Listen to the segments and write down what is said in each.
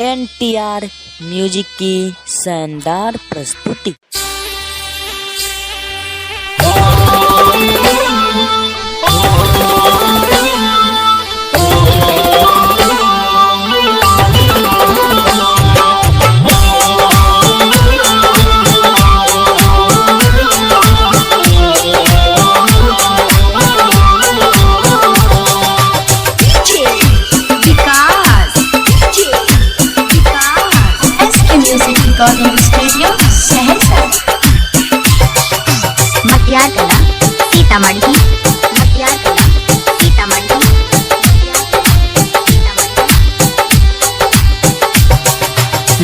NTR music की शानदार प्रस्तुति। मटियार कला सीतामढ़ी। मटियार कला सीतामढ़ी।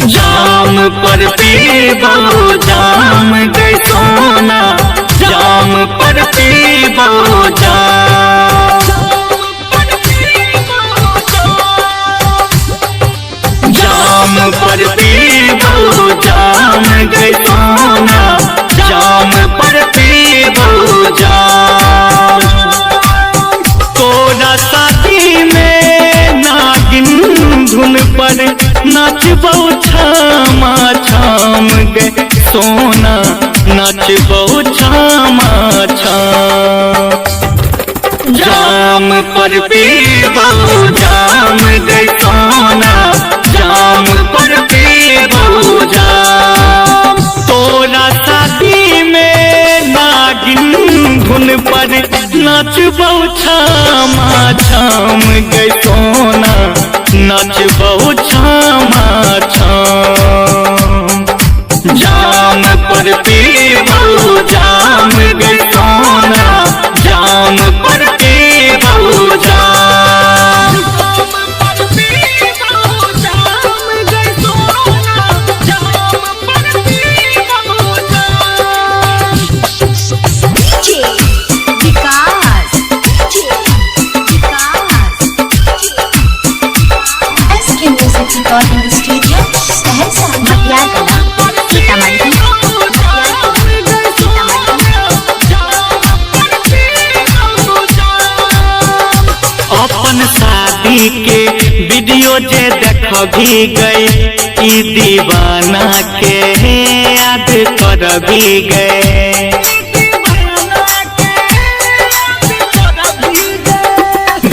जाम पर पीबो जाम गए सोना, जाम पर पीबो जाम, जाम पर पीबो जाम गए सोना, जाम पर पीबो जाम। तोरा शादी में नागिन धुन पर नाचबो छामा छाम गए सोना, नाचबो छामा छाम। जाम पर पीबो जाम गए सोना, जाम पर पीबो जाम। तोरा शादी में नागिन धुन पर नाचबो छामा छाम गए सोना, नाचबो छामा छाम। जाम पर पीबो जाम गए सोना, जाम पर पीबो जाम। Recording studio Saharsa. मटियार कला सीतामढ़ी। अपन शादी के वीडियो जे देख भी गए, ई दीवाना के याद कर भी गए।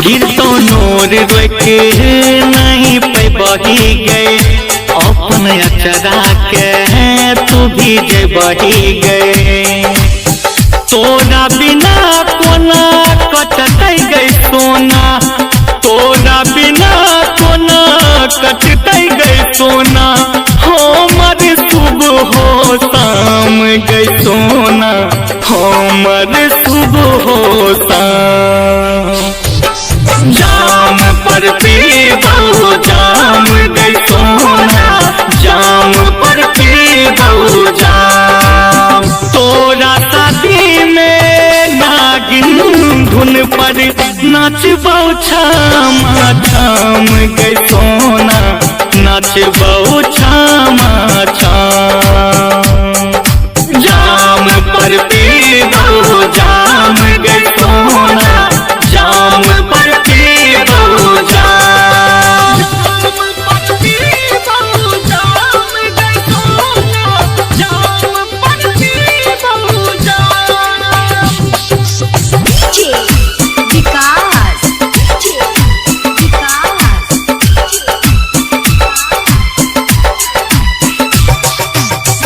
गिरतो नोर रोक नहीं पे बही गए, अपन अचरा के तू भी जे बही गए। तोरा बिना कोना कटतै गए सोना, तोरा बिना कोना कटतै गए सोना। हमर शुभ हो शाम गए सोना, हमर शुभ हो शाम। जाम पर पीबो जाम गए सोना, जाम पर पीबो जाम। तोरा शादी में नागिन धुन पर नाचबो छामा छाम गए सोना, नाचबो छामा छाम। जाम पर पीबो जाम गए सोना, जाम पर पीबो जाम।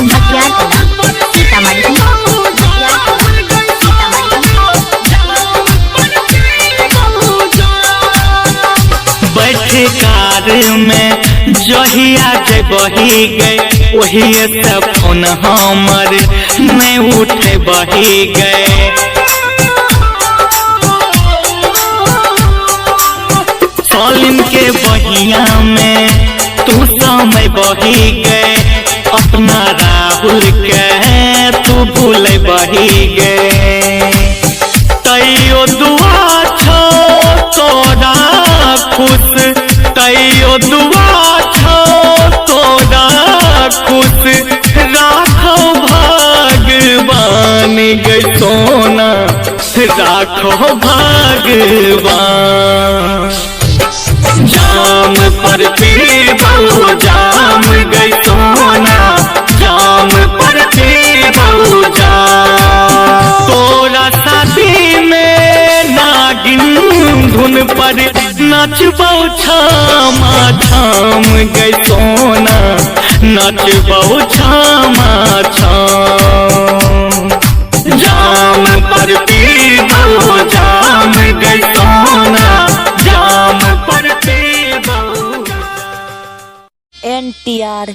मटियार कला सीतामढ़ी। बैठे कार में जहिया जे बही गए, वही से फोन हमर नहीं उठे बही गए। सालिम के बहिया में तू समय बही गए, अपना राहुल के तू भूल बही गए। तैयो दुआ छो तोरा खुश, तैयो दुआ छो तोरा खुश। राखो भगवान गए सोना, राखो भगवान। जाम पर पीबो जाम नाचबौ छामा छाम गई सोना, नाचबौ छामा छाम। जाम पर पीबौ जाम गई सोना, जाम पर पीबौ। NTR